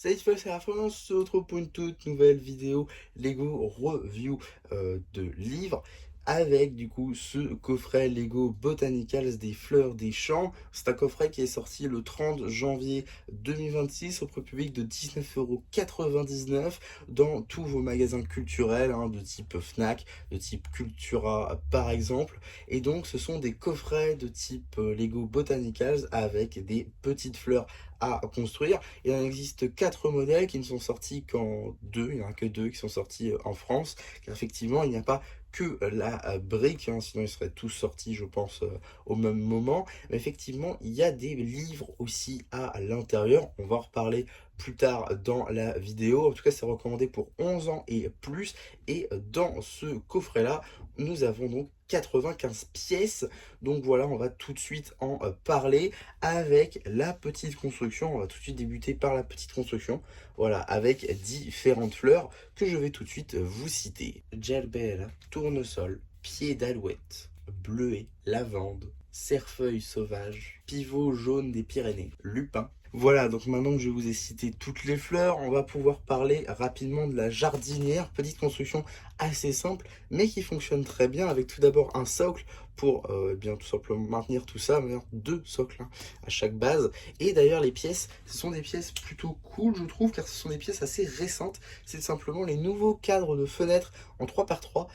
Salut, c'est la fin, on se retrouve pour une toute nouvelle vidéo Lego Review de livres avec du coup ce coffret Lego Botanicals des fleurs des champs. C'est un coffret qui est sorti le 30 janvier 2026 au prix public de 19,99 € dans tous vos magasins culturels de type Fnac, de type Cultura par exemple. Et donc ce sont des coffrets de type Lego Botanicals avec des petites fleurs à construire. Il en existe 4 modèles qui ne sont sortis qu'en deux, il n'y en a que 2 qui sont sortis en France, car effectivement il n'y a pas que la brique, sinon ils seraient tous sortis je pense au même moment. Mais effectivement il y a des livres aussi à l'intérieur, on va en reparler plus tard dans la vidéo. En tout cas c'est recommandé pour 11 ans et plus, et dans ce coffret là nous avons donc 95 pièces. Donc voilà, on va tout de suite en parler avec la petite construction. On va tout de suite débuter par la petite construction. Voilà, avec différentes fleurs que je vais tout de suite vous citer. Gerbelle, tournesol, pied d'alouette, bleuet, lavande, cerfeuil sauvage, pivot jaune des Pyrénées, lupin. Voilà, donc maintenant que je vous ai cité toutes les fleurs, on va pouvoir parler rapidement de la jardinière, petite construction assez simple, mais qui fonctionne très bien avec tout d'abord un socle pour bien tout simplement maintenir tout ça, mais deux socles à chaque base. Et d'ailleurs les pièces, ce sont des pièces plutôt cool je trouve, car ce sont des pièces assez récentes. C'est simplement les nouveaux cadres de fenêtres en 3x3,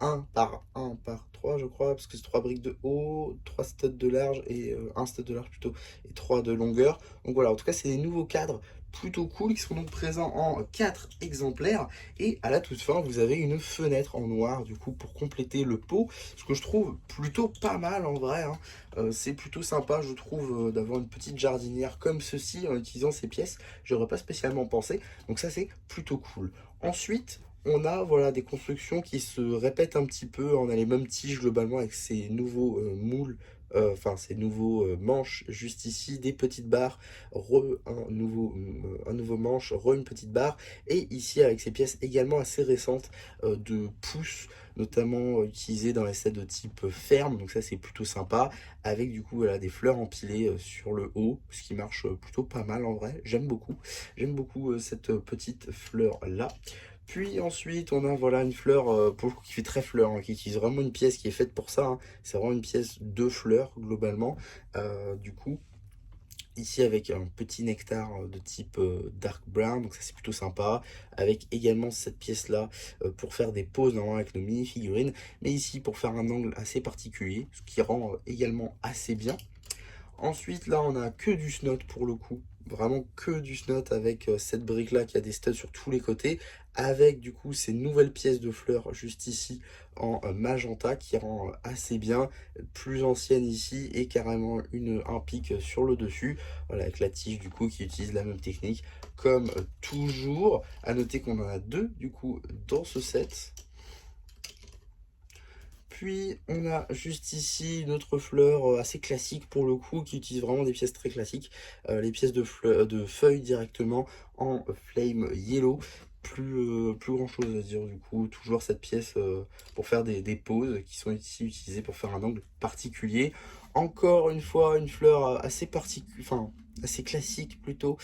1 par 1 par 3 je crois, parce que c'est 3 briques de haut, 3 studs de large, et 1 stud de large plutôt, et 3 de longueur. Donc voilà, en tout cas c'est des nouveaux cadres plutôt cool qui sont donc présents en 4 exemplaires. Et à la toute fin vous avez une fenêtre en noir du coup pour compléter le pot, ce que je trouve plutôt pas mal en vrai. C'est plutôt sympa je trouve d'avoir une petite jardinière comme ceci en utilisant ces pièces. J'aurais pas spécialement pensé, donc ça c'est plutôt cool. Ensuite on a voilà des constructions qui se répètent un petit peu. On a les mêmes tiges globalement avec ces nouveaux moules, enfin ces nouveaux manches juste ici, des petites barres, un nouveau manche, une petite barre, et ici avec ces pièces également assez récentes de pouces, notamment utilisées dans les sets de type ferme. Donc ça c'est plutôt sympa, avec du coup voilà, des fleurs empilées sur le haut, ce qui marche plutôt pas mal en vrai. J'aime beaucoup cette petite fleur là. Puis ensuite, on a voilà une fleur pour le coup, qui fait très fleur, qui utilise vraiment une pièce qui est faite pour ça. C'est vraiment une pièce de fleurs globalement. Du coup, ici avec un petit nectar de type dark brown, donc ça c'est plutôt sympa. Avec également cette pièce là pour faire des poses normalement avec nos mini figurines, mais ici pour faire un angle assez particulier, ce qui rend également assez bien. Ensuite, là, on a que du snot pour le coup. Vraiment que du snot avec cette brique là qui a des studs sur tous les côtés. Avec du coup ces nouvelles pièces de fleurs juste ici en magenta qui rend assez bien. Plus ancienne ici et carrément un pic sur le dessus. Voilà, avec la tige du coup qui utilise la même technique comme toujours. À noter qu'on en a deux du coup dans ce set. Puis on a juste ici une autre fleur assez classique pour le coup, qui utilise vraiment des pièces très classiques, les pièces de feuilles directement en flame yellow. Plus grand chose à dire du coup, toujours cette pièce pour faire des poses qui sont ici utilisées pour faire un angle particulier. Encore une fois une fleur assez particulière, enfin assez classique plutôt,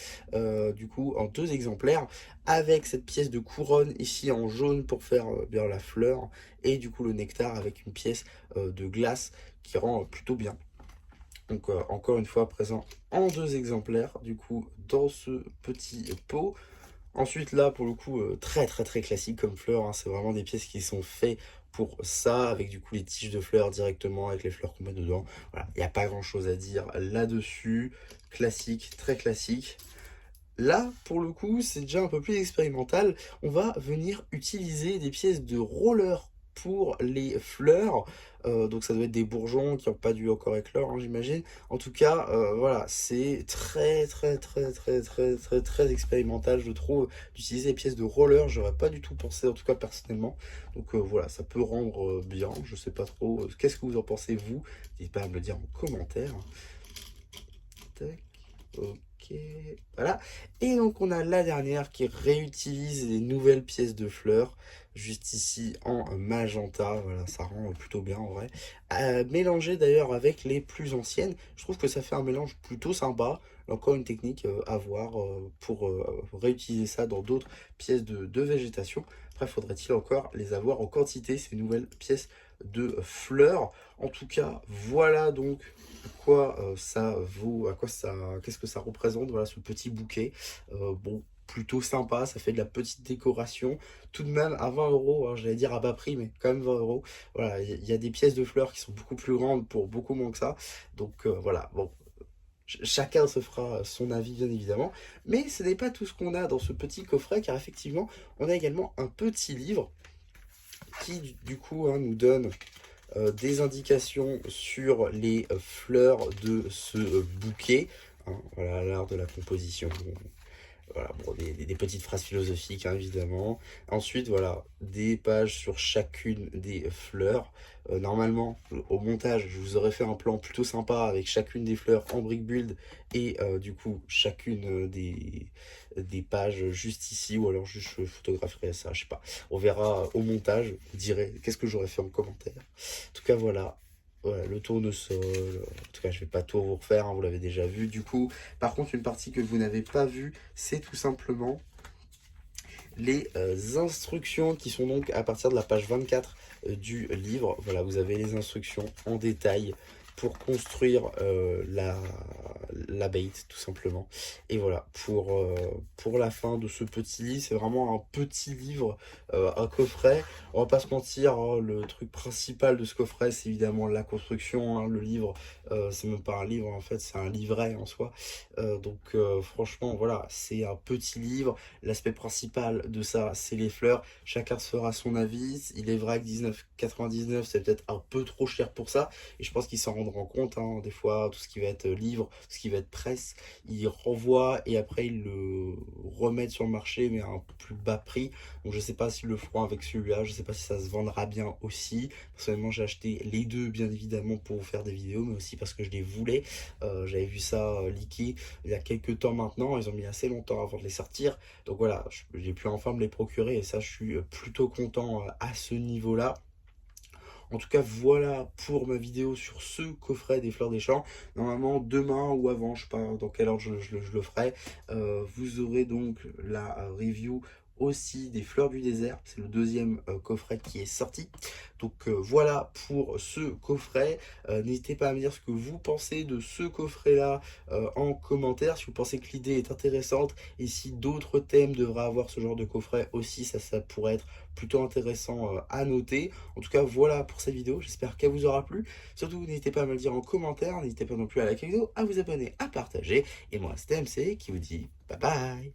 du coup en deux exemplaires, avec cette pièce de couronne ici en jaune pour faire bien la fleur, et du coup le nectar avec une pièce de glace qui rend plutôt bien. Donc encore une fois présent en deux exemplaires du coup dans ce petit pot. Ensuite là pour le coup très classique comme fleur, c'est vraiment des pièces qui sont faites pour ça, avec du coup les tiges de fleurs directement avec les fleurs qu'on met dedans. Voilà, il n'y a pas grand chose à dire là-dessus, classique, très classique. Là, pour le coup, c'est déjà un peu plus expérimental. On va venir utiliser des pièces de roller pour les fleurs. Donc ça doit être des bourgeons qui n'ont pas dû encore éclore, j'imagine. En tout cas, voilà, c'est très expérimental, je trouve, d'utiliser des pièces de roller. J'aurais pas du tout pensé, en tout cas personnellement. Donc voilà, ça peut rendre bien, je sais pas trop. Qu'est-ce que vous en pensez, vous? N'hésitez pas à me le dire en commentaire. Tac, ok. voilà. Et donc on a la dernière qui réutilise les nouvelles pièces de fleurs, juste ici en magenta, voilà, ça rend plutôt bien en vrai. Mélangé d'ailleurs avec les plus anciennes, je trouve que ça fait un mélange plutôt sympa. Encore une technique à voir pour réutiliser ça dans d'autres pièces de végétation. Après, faudrait-il encore les avoir en quantité, ces nouvelles pièces de fleurs. En tout cas, voilà donc quoi ça vaut, à quoi ça, qu'est-ce que ça représente, voilà ce petit bouquet. Bon, plutôt sympa, ça fait de la petite décoration, tout de même à 20 euros, hein, j'allais dire à bas prix, mais quand même 20 euros. Voilà, il y a des pièces de fleurs qui sont beaucoup plus grandes pour beaucoup moins que ça. Donc voilà, bon, chacun se fera son avis bien évidemment, mais ce n'est pas tout ce qu'on a dans ce petit coffret, car effectivement, on a également un petit livre qui du coup hein, nous donne des indications sur les fleurs de ce bouquet. Hein, voilà l'art de la composition. Voilà, bon, des petites phrases philosophiques, hein, évidemment. Ensuite, voilà, des pages sur chacune des fleurs. Normalement, au montage, je vous aurais fait un plan plutôt sympa avec chacune des fleurs en brick build et du coup, chacune des pages juste ici, ou alors juste je photographierai ça, je sais pas. On verra au montage, vous direz qu'est-ce que j'aurais fait en commentaire. En tout cas, voilà. Voilà, le tournesol, en tout cas je vais pas tout vous refaire, hein, vous l'avez déjà vu du coup. Par contre, une partie que vous n'avez pas vue, c'est tout simplement les instructions qui sont donc à partir de la page 24 du livre. Voilà, vous avez les instructions en détail pour construire la bait tout simplement. Et voilà, pour la fin de ce petit livre, c'est vraiment un petit livre, un coffret. On va pas se mentir, hein, le truc principal de ce coffret, c'est évidemment la construction. Hein, le livre, c'est même pas un livre en fait, c'est un livret en soi. Donc franchement, voilà, c'est un petit livre. L'aspect principal de ça, c'est les fleurs. Chacun se fera son avis. Il est vrai que 19,99, c'est peut-être un peu trop cher pour ça. Et je pense qu'ils s'en rendront compte. Hein. Des fois, tout ce qui va être livre, tout ce qui va être presse, ils renvoient et après ils le remettent sur le marché, mais à un peu plus bas prix. Donc je sais pas s'ils le feront avec celui-là. Je sais pas si ça se vendra bien aussi. Personnellement, j'ai acheté les deux, bien évidemment, pour vous faire des vidéos, mais aussi parce que je les voulais. J'avais vu ça leaker il y a quelques temps maintenant. Ils ont mis assez longtemps avant de les sortir. Donc voilà, j'ai pu enfin me les procurer et ça, je suis plutôt content à ce niveau-là. En tout cas, voilà pour ma vidéo sur ce coffret des fleurs des champs. Normalement, demain ou avant, je sais pas dans quelle ordre je le ferai, vous aurez donc la review aussi des fleurs du désert. C'est le deuxième coffret qui est sorti. Donc voilà pour ce coffret. N'hésitez pas à me dire ce que vous pensez de ce coffret-là en commentaire. Si vous pensez que l'idée est intéressante et si d'autres thèmes devraient avoir ce genre de coffret aussi, ça pourrait être plutôt intéressant à noter. En tout cas, voilà pour cette vidéo. J'espère qu'elle vous aura plu. Surtout, n'hésitez pas à me le dire en commentaire. N'hésitez pas non plus à liker la vidéo, à vous abonner, à partager. Et moi, c'était MC qui vous dit bye bye.